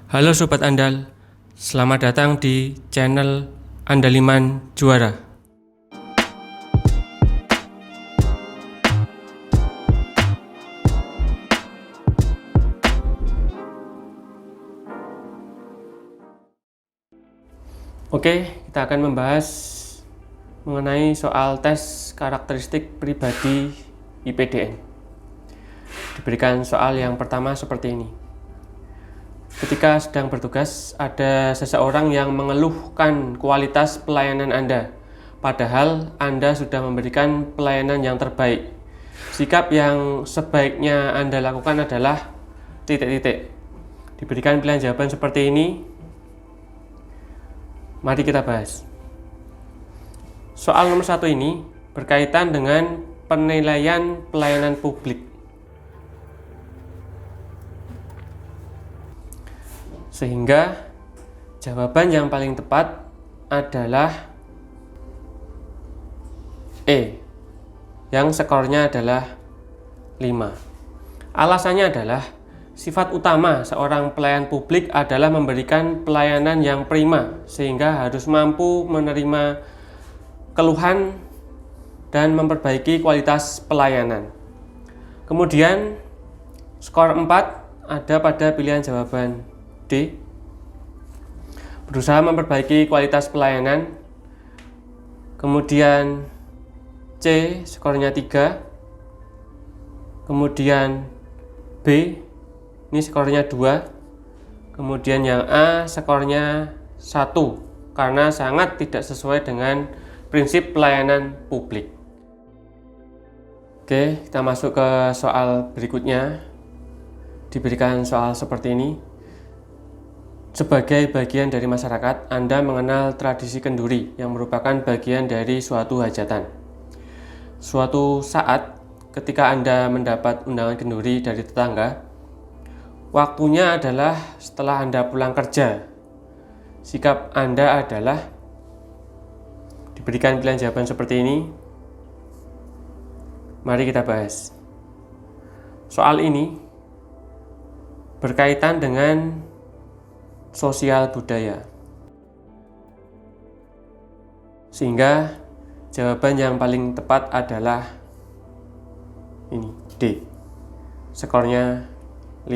Halo Sobat Andal, selamat datang di channel Andaliman Juara. Oke, kita akan membahas mengenai soal tes karakteristik pribadi IPDN. Diberikan soal yang pertama seperti ini. Ketika sedang bertugas, ada seseorang yang mengeluhkan kualitas pelayanan Anda, padahal Anda sudah memberikan pelayanan yang terbaik. Sikap yang sebaiknya Anda lakukan adalah titik-titik. Diberikan pilihan jawaban seperti ini. Mari kita bahas. Soal nomor 1 ini berkaitan dengan penilaian pelayanan publik. Sehingga jawaban yang paling tepat adalah E, yang skornya adalah 5. Alasannya adalah sifat utama seorang pelayan publik adalah memberikan pelayanan yang prima, sehingga harus mampu menerima keluhan dan memperbaiki kualitas pelayanan. Kemudian skor 4 ada pada pilihan jawaban D, berusaha memperbaiki kualitas pelayanan. Kemudian C skornya 3. Kemudian B ini skornya 2. Kemudian yang A skornya 1 karena sangat tidak sesuai dengan prinsip pelayanan publik. Oke, kita masuk ke soal berikutnya. Diberikan soal seperti ini. Sebagai bagian dari masyarakat, Anda mengenal tradisi kenduri yang merupakan bagian dari suatu hajatan. Suatu saat, ketika Anda mendapat undangan kenduri dari tetangga, waktunya adalah setelah Anda pulang kerja. Sikap Anda adalah, diberikan pilihan jawaban seperti ini. Mari kita bahas. Soal ini berkaitan dengan sosial budaya. Sehingga jawaban yang paling tepat adalah ini, D. Skornya 5.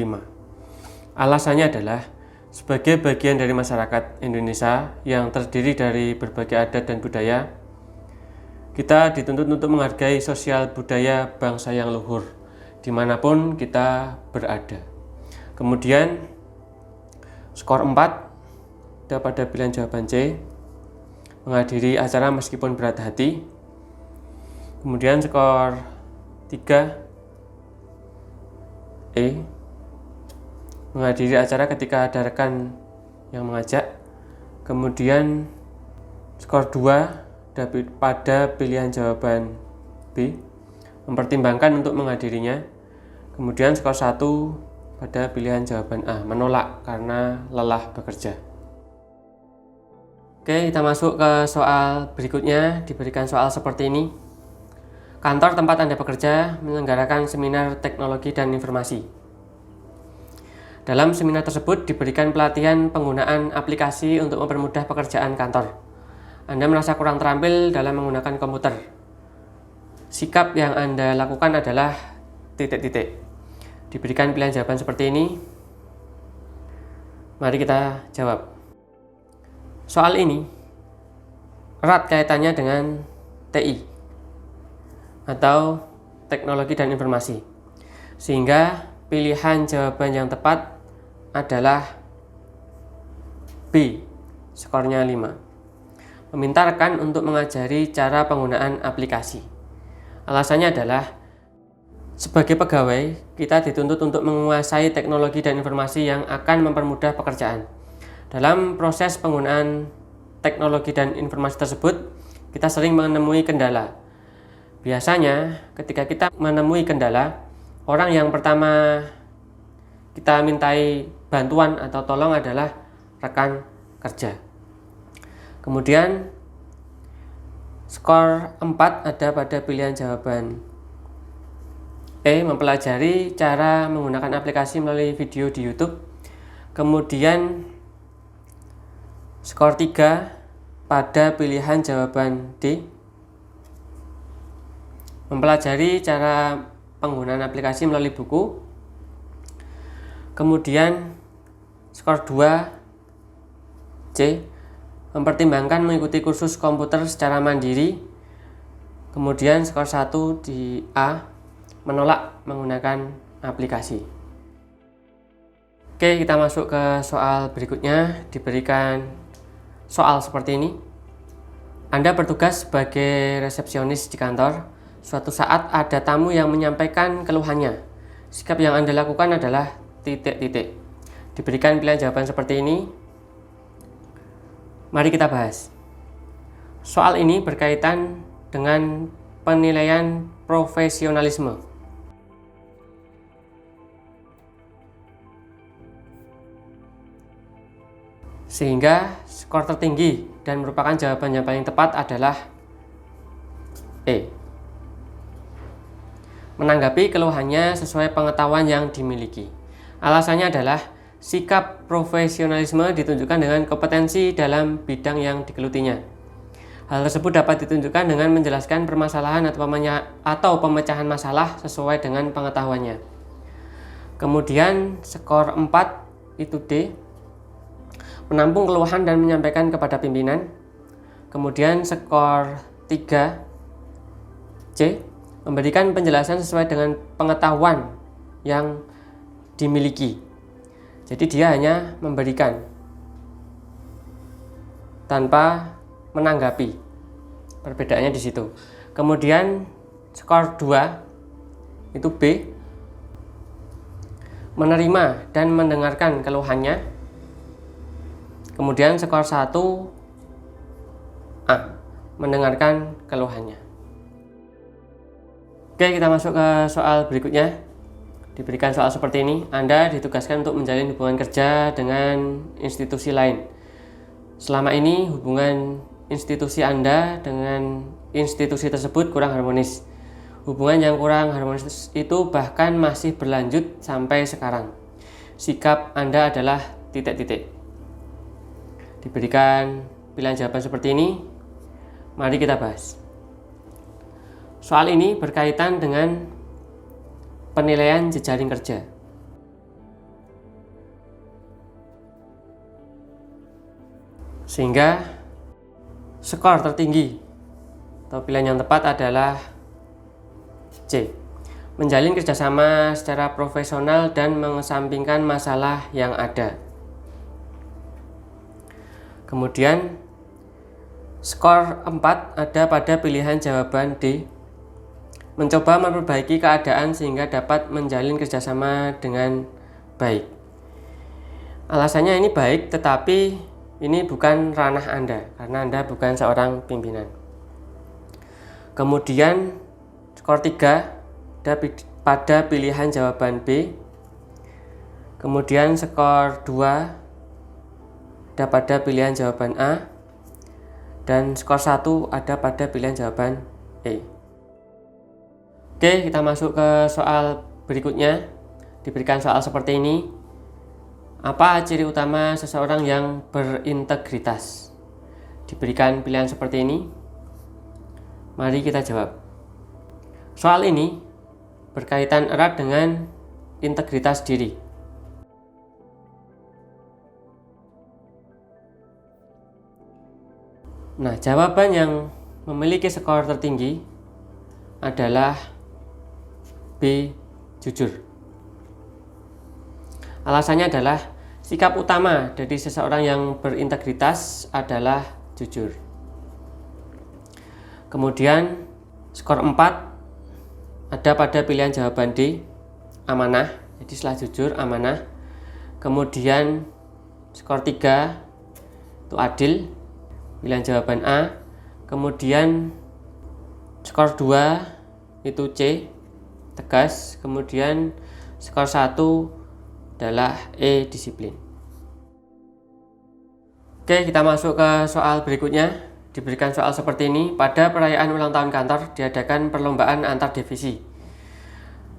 Alasannya adalah sebagai bagian dari masyarakat Indonesia yang terdiri dari berbagai adat dan budaya, kita dituntut untuk menghargai sosial budaya bangsa yang luhur dimanapun kita berada. Kemudian skor 4 ada pada pilihan jawaban C, menghadiri acara meskipun berat hati. Kemudian skor 3 E, menghadiri acara ketika ada rekan yang mengajak. Kemudian skor 2 ada pada pilihan jawaban B, mempertimbangkan untuk menghadirinya. Kemudian skor 1 pada pilihan jawaban A, menolak karena lelah bekerja. Oke, kita masuk ke soal berikutnya. Diberikan soal seperti ini. Kantor tempat Anda bekerja menyelenggarakan seminar teknologi dan informasi. Dalam seminar tersebut diberikan pelatihan penggunaan aplikasi untuk mempermudah pekerjaan kantor. Anda merasa kurang terampil dalam menggunakan komputer. Sikap yang Anda lakukan adalah titik-titik. Diberikan pilihan jawaban seperti ini. Mari kita jawab. Soal ini erat kaitannya dengan TI atau teknologi dan informasi. Sehingga pilihan jawaban yang tepat adalah B, skornya 5. Meminta rekan untuk mengajari cara penggunaan aplikasi. Alasannya adalah sebagai pegawai, kita dituntut untuk menguasai teknologi dan informasi yang akan mempermudah pekerjaan. Dalam proses penggunaan teknologi dan informasi tersebut, kita sering menemui kendala. Biasanya, ketika kita menemui kendala, orang yang pertama kita mintai bantuan atau tolong adalah rekan kerja. Kemudian, skor 4 ada pada pilihan jawaban E, mempelajari cara menggunakan aplikasi melalui video di YouTube. Kemudian skor 3 pada pilihan jawaban D. Mempelajari cara penggunaan aplikasi melalui buku. Kemudian skor 2 C. Mempertimbangkan mengikuti kursus komputer secara mandiri. Kemudian skor 1 di A. Menolak menggunakan aplikasi. Oke, kita masuk ke soal berikutnya. Diberikan soal seperti ini. Anda bertugas sebagai resepsionis di kantor. Suatu saat ada tamu yang menyampaikan keluhannya. Sikap yang Anda lakukan adalah titik-titik. Diberikan pilihan jawaban seperti ini. Mari kita bahas. Soal ini berkaitan dengan penilaian profesionalisme. Sehingga skor tertinggi dan merupakan jawaban yang paling tepat adalah E. Menanggapi keluhannya sesuai pengetahuan yang dimiliki. Alasannya adalah sikap profesionalisme ditunjukkan dengan kompetensi dalam bidang yang digelutinya. Hal tersebut dapat ditunjukkan dengan menjelaskan permasalahan atau pemecahan masalah sesuai dengan pengetahuannya. Kemudian skor 4 itu D. Menampung keluhan dan menyampaikan kepada pimpinan. Kemudian skor 3 C. Memberikan penjelasan sesuai dengan pengetahuan yang dimiliki. Jadi dia hanya memberikan tanpa menanggapi. Perbedaannya di situ. Kemudian skor 2 itu B. Menerima dan mendengarkan keluhannya. Kemudian skor 1 A. Mendengarkan keluhannya. Oke, kita masuk ke soal berikutnya. Diberikan soal seperti ini. Anda ditugaskan untuk menjalin hubungan kerja dengan institusi lain. Selama ini hubungan institusi Anda dengan institusi tersebut kurang harmonis. Hubungan yang kurang harmonis itu bahkan masih berlanjut sampai sekarang. Sikap Anda adalah titik-titik. Diberikan pilihan jawaban seperti ini. Mari kita bahas. Soal ini berkaitan dengan penilaian jejaring kerja. Sehingga skor tertinggi atau pilihan yang tepat adalah C. Menjalin kerjasama secara profesional dan mengesampingkan masalah yang ada. Kemudian skor 4 ada pada pilihan jawaban D. Mencoba memperbaiki keadaan sehingga dapat menjalin kerjasama dengan baik. Alasannya ini baik, tetapi ini bukan ranah Anda, karena Anda bukan seorang pimpinan. Kemudian skor 3 ada pada pilihan jawaban B. Kemudian skor 2 ada pada pilihan jawaban A. Dan skor 1 ada pada pilihan jawaban E. Oke, kita masuk ke soal berikutnya. Diberikan soal seperti ini. Apa ciri utama seseorang yang berintegritas? Diberikan pilihan seperti ini. Mari kita jawab. Soal ini berkaitan erat dengan integritas diri. Nah, jawaban yang memiliki skor tertinggi adalah B. Jujur. Alasannya adalah sikap utama dari seseorang yang berintegritas adalah jujur. Kemudian skor 4 ada pada pilihan jawaban D. Amanah. Jadi setelah jujur, amanah. Kemudian skor 3 itu adil. Pilihan jawaban A. Kemudian skor 2 itu C. Tegas. Kemudian skor 1 adalah E. Disiplin. Oke, kita masuk ke soal berikutnya. Diberikan soal seperti ini. Pada perayaan ulang tahun kantor diadakan perlombaan antar divisi.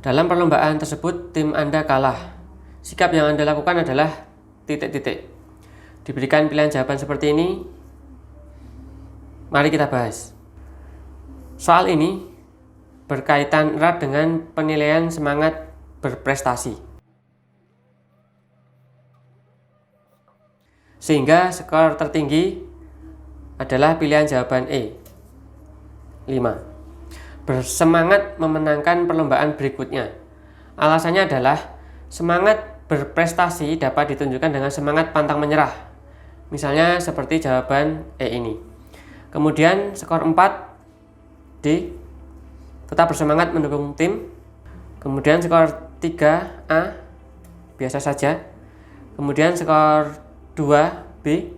Dalam perlombaan tersebut tim Anda kalah. Sikap yang Anda lakukan adalah titik-titik. Diberikan pilihan jawaban seperti ini, mari kita bahas. Soal ini berkaitan erat dengan penilaian semangat berprestasi. Sehingga skor tertinggi adalah pilihan jawaban E, 5. Bersemangat memenangkan perlombaan berikutnya. Alasannya adalah semangat berprestasi dapat ditunjukkan dengan semangat pantang menyerah. Misalnya seperti jawaban E ini. Kemudian skor 4 D, tetap bersemangat mendukung tim. Kemudian skor 3 A, biasa saja. Kemudian skor 2 B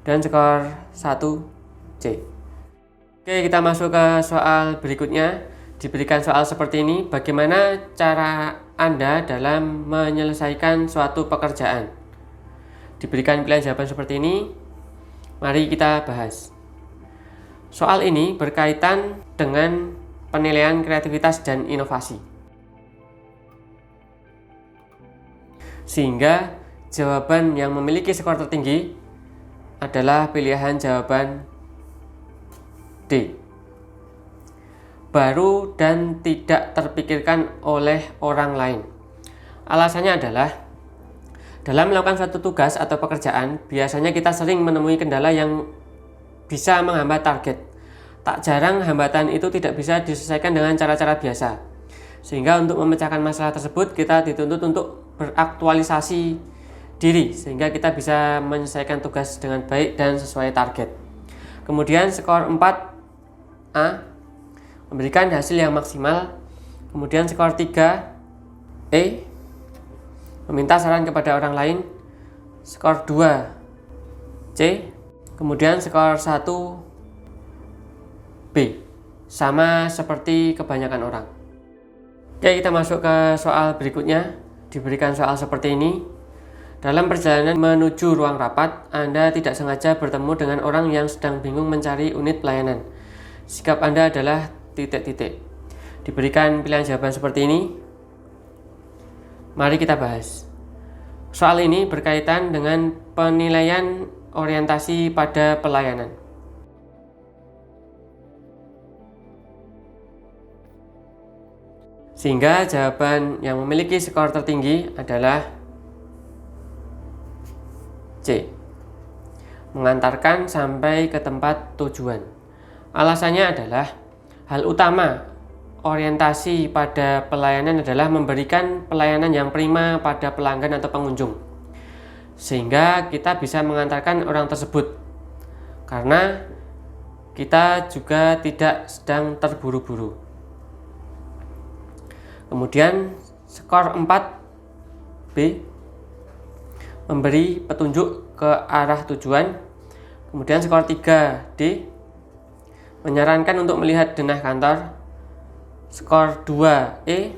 dan skor 1 C. Oke, kita masuk ke soal berikutnya. Diberikan soal seperti ini, bagaimana cara Anda dalam menyelesaikan suatu pekerjaan? Diberikan pilihan jawaban seperti ini, mari kita bahas. Soal ini berkaitan dengan penilaian kreativitas dan inovasi. Sehingga jawaban yang memiliki skor tertinggi adalah pilihan jawaban D. Baru dan tidak terpikirkan oleh orang lain. Alasannya adalah dalam melakukan suatu tugas atau pekerjaan, biasanya kita sering menemui kendala yang bisa menghambat target. Tak jarang hambatan itu tidak bisa diselesaikan dengan cara-cara biasa. Sehingga untuk memecahkan masalah tersebut, kita dituntut untuk beraktualisasi diri sehingga kita bisa menyelesaikan tugas dengan baik dan sesuai target. Kemudian skor 4A memberikan hasil yang maksimal. Kemudian skor 3E meminta saran kepada orang lain. Skor 2C. Kemudian skor 1B, sama seperti kebanyakan orang. Oke, kita masuk ke soal berikutnya. Diberikan soal seperti ini. Dalam perjalanan menuju ruang rapat, Anda tidak sengaja bertemu dengan orang yang sedang bingung mencari unit pelayanan. Sikap Anda adalah titik-titik. Diberikan pilihan jawaban seperti ini. Mari kita bahas. Soal ini berkaitan dengan penilaian orientasi pada pelayanan. Sehingga jawaban yang memiliki skor tertinggi adalah C. Mengantarkan sampai ke tempat tujuan. Alasannya adalah hal utama orientasi pada pelayanan adalah memberikan pelayanan yang prima pada pelanggan atau pengunjung. Sehingga kita bisa mengantarkan orang tersebut. Karena kita juga tidak sedang terburu-buru. Kemudian skor 4B memberi petunjuk ke arah tujuan. Kemudian skor 3D menyarankan untuk melihat denah kantor. Skor 2E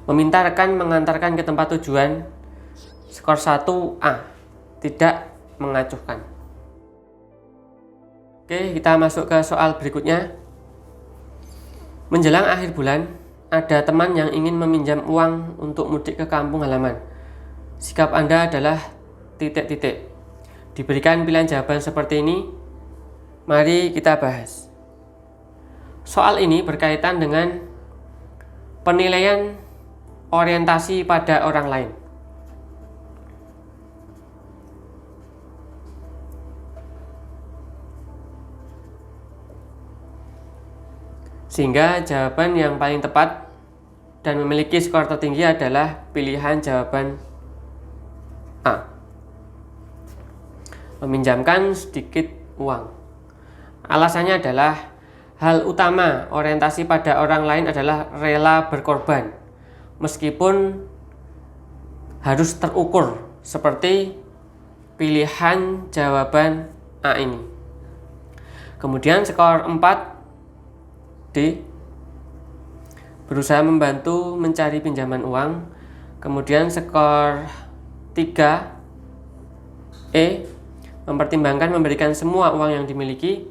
meminta rekan mengantarkan ke tempat tujuan. Skor 1A tidak mengacuhkan. Oke, kita masuk ke soal berikutnya. Menjelang akhir bulan, ada teman yang ingin meminjam uang untuk mudik ke kampung halaman. Sikap Anda adalah titik-titik. Diberikan pilihan jawaban seperti ini. Mari kita bahas. Soal ini berkaitan dengan penilaian orientasi pada orang lain. Sehingga jawaban yang paling tepat dan memiliki skor tertinggi adalah pilihan jawaban A. Meminjamkan sedikit uang. Alasannya adalah hal utama orientasi pada orang lain adalah rela berkorban, meskipun harus terukur, seperti pilihan jawaban A ini. Kemudian skor 4D berusaha membantu mencari pinjaman uang. Kemudian skor 3E mempertimbangkan memberikan semua uang yang dimiliki.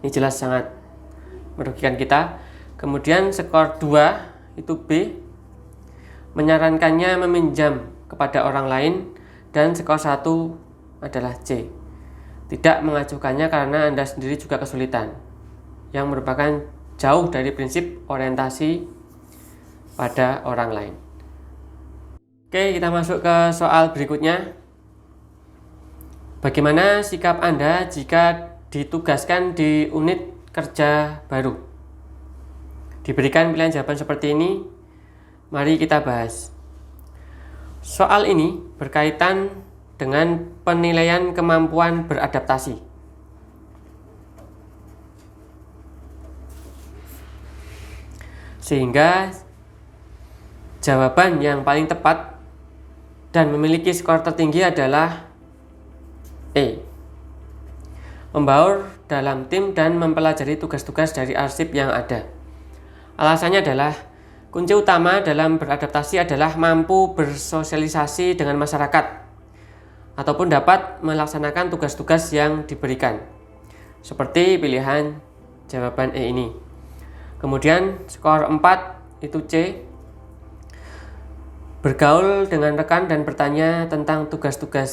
Ini jelas sangat merugikan kita. Kemudian skor 2 itu B, menyarankannya meminjam kepada orang lain, dan skor 1 adalah C. Tidak mengajukannya karena Anda sendiri juga kesulitan, yang merupakan jauh dari prinsip orientasi pada orang lain. Oke, kita masuk ke soal berikutnya. Bagaimana sikap Anda jika ditugaskan di unit kerja baru? Diberikan pilihan jawaban seperti ini. Mari kita bahas. Soal ini berkaitan dengan penilaian kemampuan beradaptasi. Sehingga jawaban yang paling tepat dan memiliki skor tertinggi adalah E. Membaur dalam tim dan mempelajari tugas-tugas dari arsip yang ada. Alasannya adalah kunci utama dalam beradaptasi adalah mampu bersosialisasi dengan masyarakat ataupun dapat melaksanakan tugas-tugas yang diberikan. Seperti pilihan jawaban E ini. Kemudian skor 4 itu C. Bergaul dengan rekan dan bertanya tentang tugas-tugas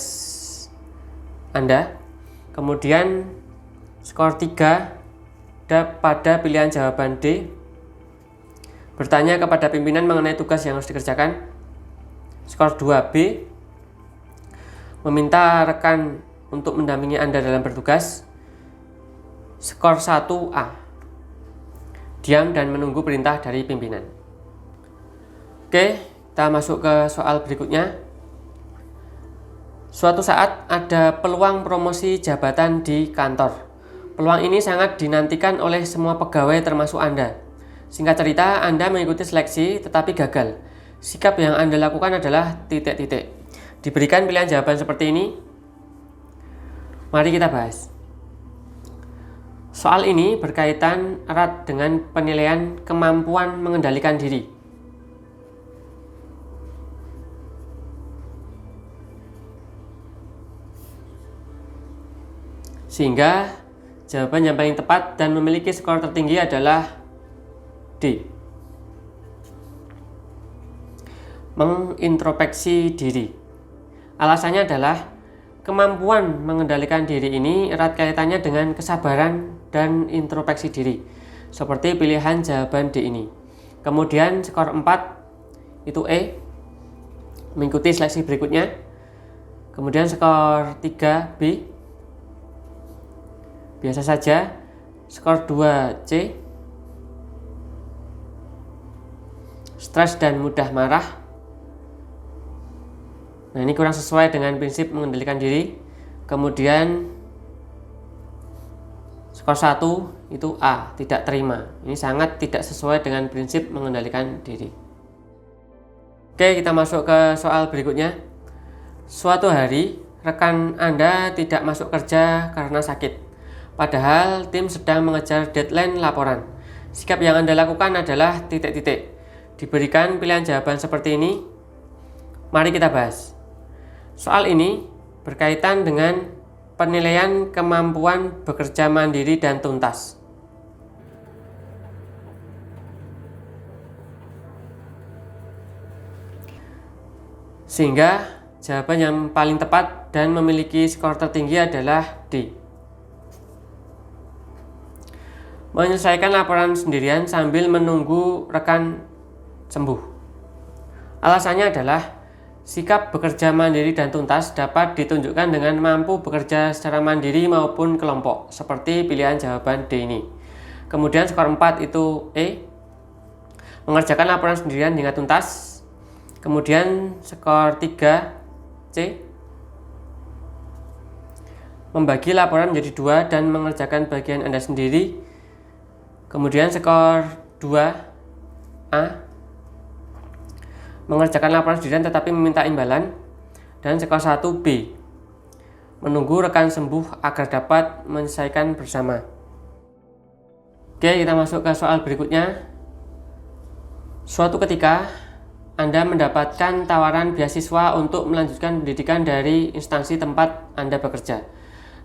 Anda. Kemudian skor 3 pada pilihan jawaban D. Bertanya kepada pimpinan mengenai tugas yang harus dikerjakan. Skor 2B. Meminta rekan untuk mendampingi Anda dalam bertugas. Skor 1A. Diam dan menunggu perintah dari pimpinan. Oke, kita masuk ke soal berikutnya. Suatu saat ada peluang promosi jabatan di kantor. Peluang ini sangat dinantikan oleh semua pegawai termasuk Anda. Singkat cerita, Anda mengikuti seleksi tetapi gagal. Sikap yang Anda lakukan adalah titik-titik. Diberikan pilihan jawaban seperti ini. Mari kita bahas. Soal ini berkaitan erat dengan penilaian kemampuan mengendalikan diri. Sehingga jawaban yang paling tepat dan memiliki skor tertinggi adalah D. Mengintrospeksi diri. Alasannya adalah kemampuan mengendalikan diri ini erat kaitannya dengan kesabaran dan introspeksi diri. Seperti pilihan jawaban D ini. Kemudian skor 4 itu E. Mengikuti seleksi berikutnya. Kemudian skor 3 B. Biasa saja. Skor 2 C. Stres dan mudah marah. Nah, ini kurang sesuai dengan prinsip mengendalikan diri. Kemudian skor 1 itu A, tidak terima. Ini sangat tidak sesuai dengan prinsip mengendalikan diri. Oke, kita masuk ke soal berikutnya. Suatu hari, rekan Anda tidak masuk kerja karena sakit. Padahal tim sedang mengejar deadline laporan. Sikap yang Anda lakukan adalah titik-titik. Diberikan pilihan jawaban seperti ini. Mari kita bahas. Soal ini berkaitan dengan penilaian kemampuan bekerja mandiri dan tuntas. Sehingga jawaban yang paling tepat dan memiliki skor tertinggi adalah D. Menyelesaikan laporan sendirian sambil menunggu rekan sembuh. Alasannya adalah sikap bekerja mandiri dan tuntas dapat ditunjukkan dengan mampu bekerja secara mandiri maupun kelompok, seperti pilihan jawaban D ini. Kemudian skor 4 itu E. Mengerjakan laporan sendirian hingga tuntas. Kemudian skor 3 C. Membagi laporan menjadi 2 dan mengerjakan bagian Anda sendiri. Kemudian skor 2 A. Mengerjakan laporan sendirian tetapi meminta imbalan. Dan skor 1 B. Menunggu rekan sembuh agar dapat menyelesaikan bersama. Oke, kita masuk ke soal berikutnya. Suatu ketika Anda mendapatkan tawaran beasiswa untuk melanjutkan pendidikan dari instansi tempat Anda bekerja.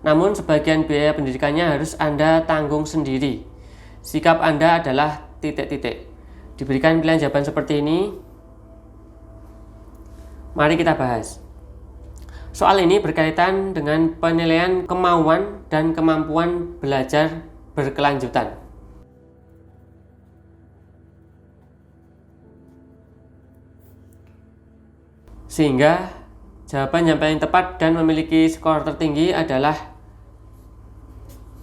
Namun sebagian biaya pendidikannya harus Anda tanggung sendiri. Sikap Anda adalah titik-titik. Diberikan pilihan jawaban seperti ini. Mari kita bahas. Soal ini berkaitan dengan penilaian kemauan dan kemampuan belajar berkelanjutan. Sehingga jawaban yang paling tepat dan memiliki skor tertinggi adalah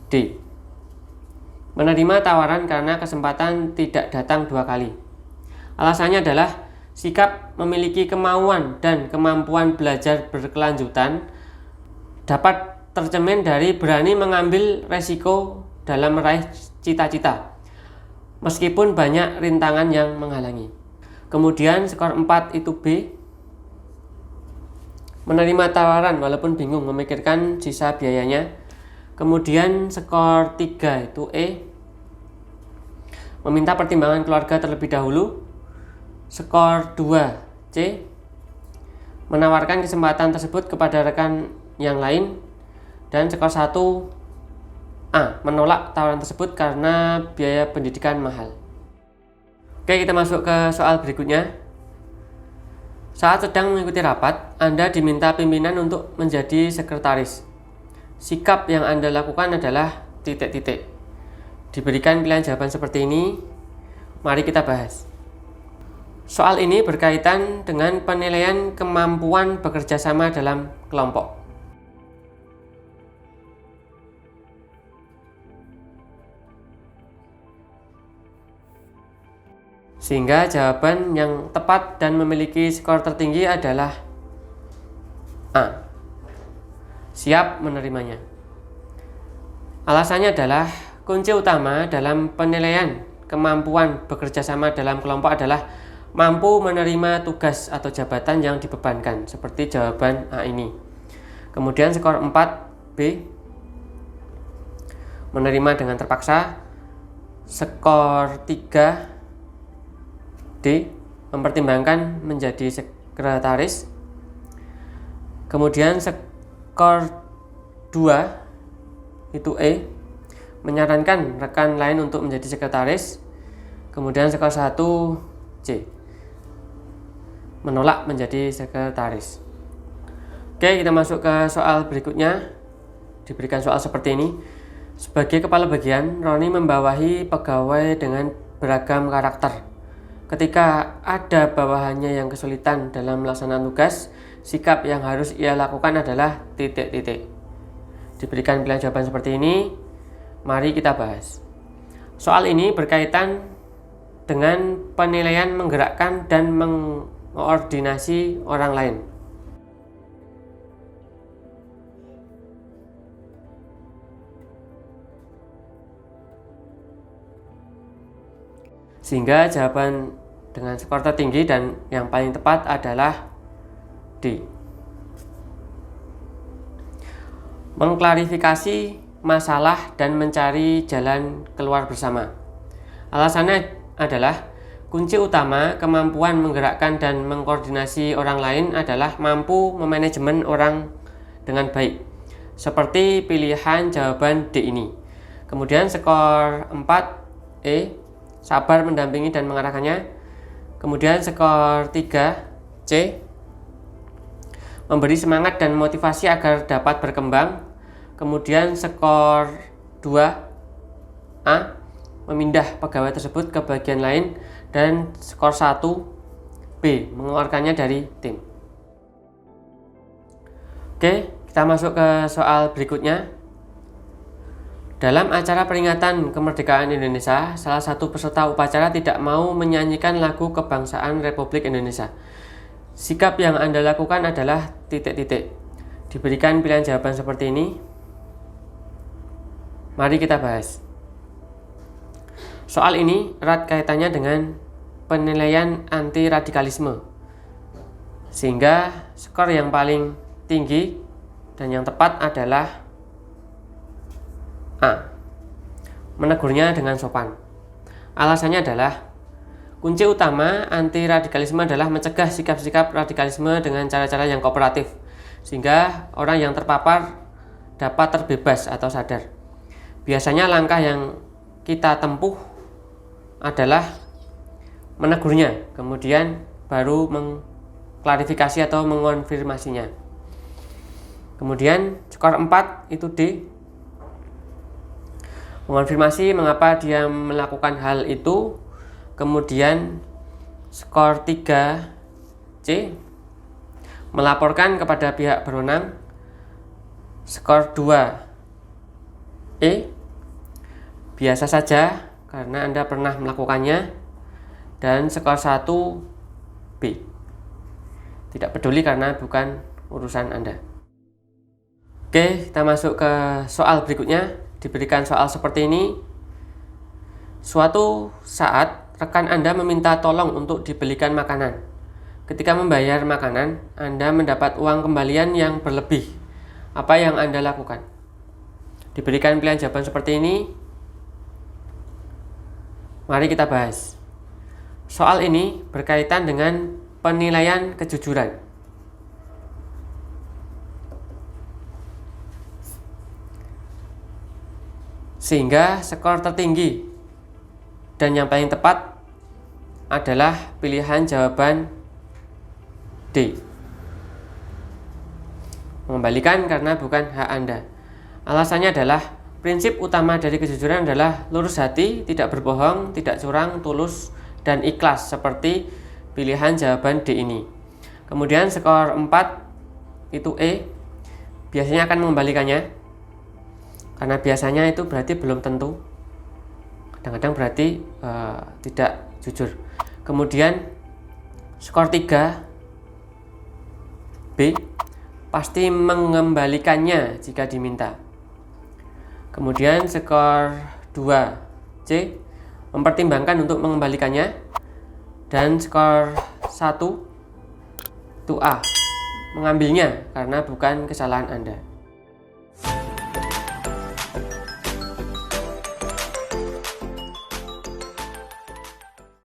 D. Menerima tawaran karena kesempatan tidak datang dua kali. Alasannya adalah sikap memiliki kemauan dan kemampuan belajar berkelanjutan dapat tercermin dari berani mengambil resiko dalam meraih cita-cita, meskipun banyak rintangan yang menghalangi. Kemudian skor 4 itu B. Menerima tawaran walaupun bingung memikirkan sisa biayanya. Kemudian skor 3 itu E. Meminta pertimbangan keluarga terlebih dahulu. Skor 2 C. Menawarkan kesempatan tersebut kepada rekan yang lain. Dan skor 1 A. Menolak tawaran tersebut karena biaya pendidikan mahal. Oke, kita masuk ke soal berikutnya. Saat sedang mengikuti rapat, Anda diminta pimpinan untuk menjadi sekretaris. Sikap yang Anda lakukan adalah titik-titik. Diberikan pilihan jawaban seperti ini. Mari kita bahas. Soal ini berkaitan dengan penilaian kemampuan bekerja sama dalam kelompok. Sehingga jawaban yang tepat dan memiliki skor tertinggi adalah A. Siap menerimanya. Alasannya adalah kunci utama dalam penilaian kemampuan bekerja sama dalam kelompok adalah mampu menerima tugas atau jabatan yang dibebankan, seperti jawaban A ini. Kemudian skor 4 B. Menerima dengan terpaksa. Skor 3 D. Mempertimbangkan menjadi sekretaris. Kemudian skor 2 itu E. Menyarankan rekan lain untuk menjadi sekretaris. Kemudian skor 1 C. Menolak menjadi sekretaris. Oke, kita masuk ke soal berikutnya. Diberikan soal seperti ini. Sebagai kepala bagian, Roni membawahi pegawai dengan beragam karakter. Ketika ada bawahannya yang kesulitan dalam melaksanakan tugas, sikap yang harus ia lakukan adalah titik-titik. Diberikan pilihan jawaban seperti ini. Mari kita bahas. Soal ini berkaitan dengan penilaian menggerakkan dan mengkoordinasi orang lain. Sehingga jawaban dengan skor tertinggi dan yang paling tepat adalah D. Mengklarifikasi masalah dan mencari jalan keluar bersama. Alasannya adalah kunci utama kemampuan menggerakkan dan mengkoordinasi orang lain adalah mampu memanajemen orang dengan baik, seperti pilihan jawaban D ini. Kemudian skor 4 E. Sabar mendampingi dan mengarahkannya. Kemudian skor 3 C. Memberi semangat dan motivasi agar dapat berkembang. Kemudian skor 2 A. Memindah pegawai tersebut ke bagian lain. Dan skor 1 B. Mengeluarkannya dari tim. Oke, kita masuk ke soal berikutnya. Dalam acara peringatan kemerdekaan Indonesia, salah satu peserta upacara tidak mau menyanyikan lagu kebangsaan Republik Indonesia. Sikap yang Anda lakukan adalah titik-titik. Diberikan pilihan jawaban seperti ini. Mari kita bahas. Soal ini erat kaitannya dengan penilaian anti radikalisme. Sehingga skor yang paling tinggi dan yang tepat adalah A. Menegurnya dengan sopan. Alasannya adalah kunci utama anti radikalisme adalah mencegah sikap-sikap radikalisme dengan cara-cara yang kooperatif, sehingga orang yang terpapar dapat terbebas atau sadar. Biasanya langkah yang kita tempuh adalah menegurnya, kemudian baru mengklarifikasi atau mengonfirmasinya. Kemudian skor 4 itu D, mengonfirmasi mengapa dia melakukan hal itu. Kemudian skor 3 C, melaporkan kepada pihak berwenang. Skor 2 E, biasa saja karena Anda pernah melakukannya. Dan skor 1 B, tidak peduli karena bukan urusan Anda. Oke, kita masuk ke soal berikutnya. Diberikan soal seperti ini. Suatu saat rekan Anda meminta tolong untuk dibelikan makanan. Ketika membayar makanan, Anda mendapat uang kembalian yang berlebih. Apa yang Anda lakukan? Diberikan pilihan jawaban seperti ini. Mari kita bahas. Soal ini berkaitan dengan penilaian kejujuran. Sehingga skor tertinggi dan yang paling tepat adalah pilihan jawaban D, mengembalikan karena bukan hak Anda. Alasannya adalah prinsip utama dari kejujuran adalah lurus hati, tidak berbohong, tidak curang, tulus, dan ikhlas, seperti pilihan jawaban D ini. Kemudian skor 4 itu E, biasanya akan mengembalikannya, karena biasanya itu berarti belum tentu, kadang-kadang berarti tidak jujur. Kemudian skor 3 B, pasti mengembalikannya jika diminta. Kemudian skor 2 C, mempertimbangkan untuk mengembalikannya. Dan skor 1 itu A, mengambilnya karena bukan kesalahan Anda.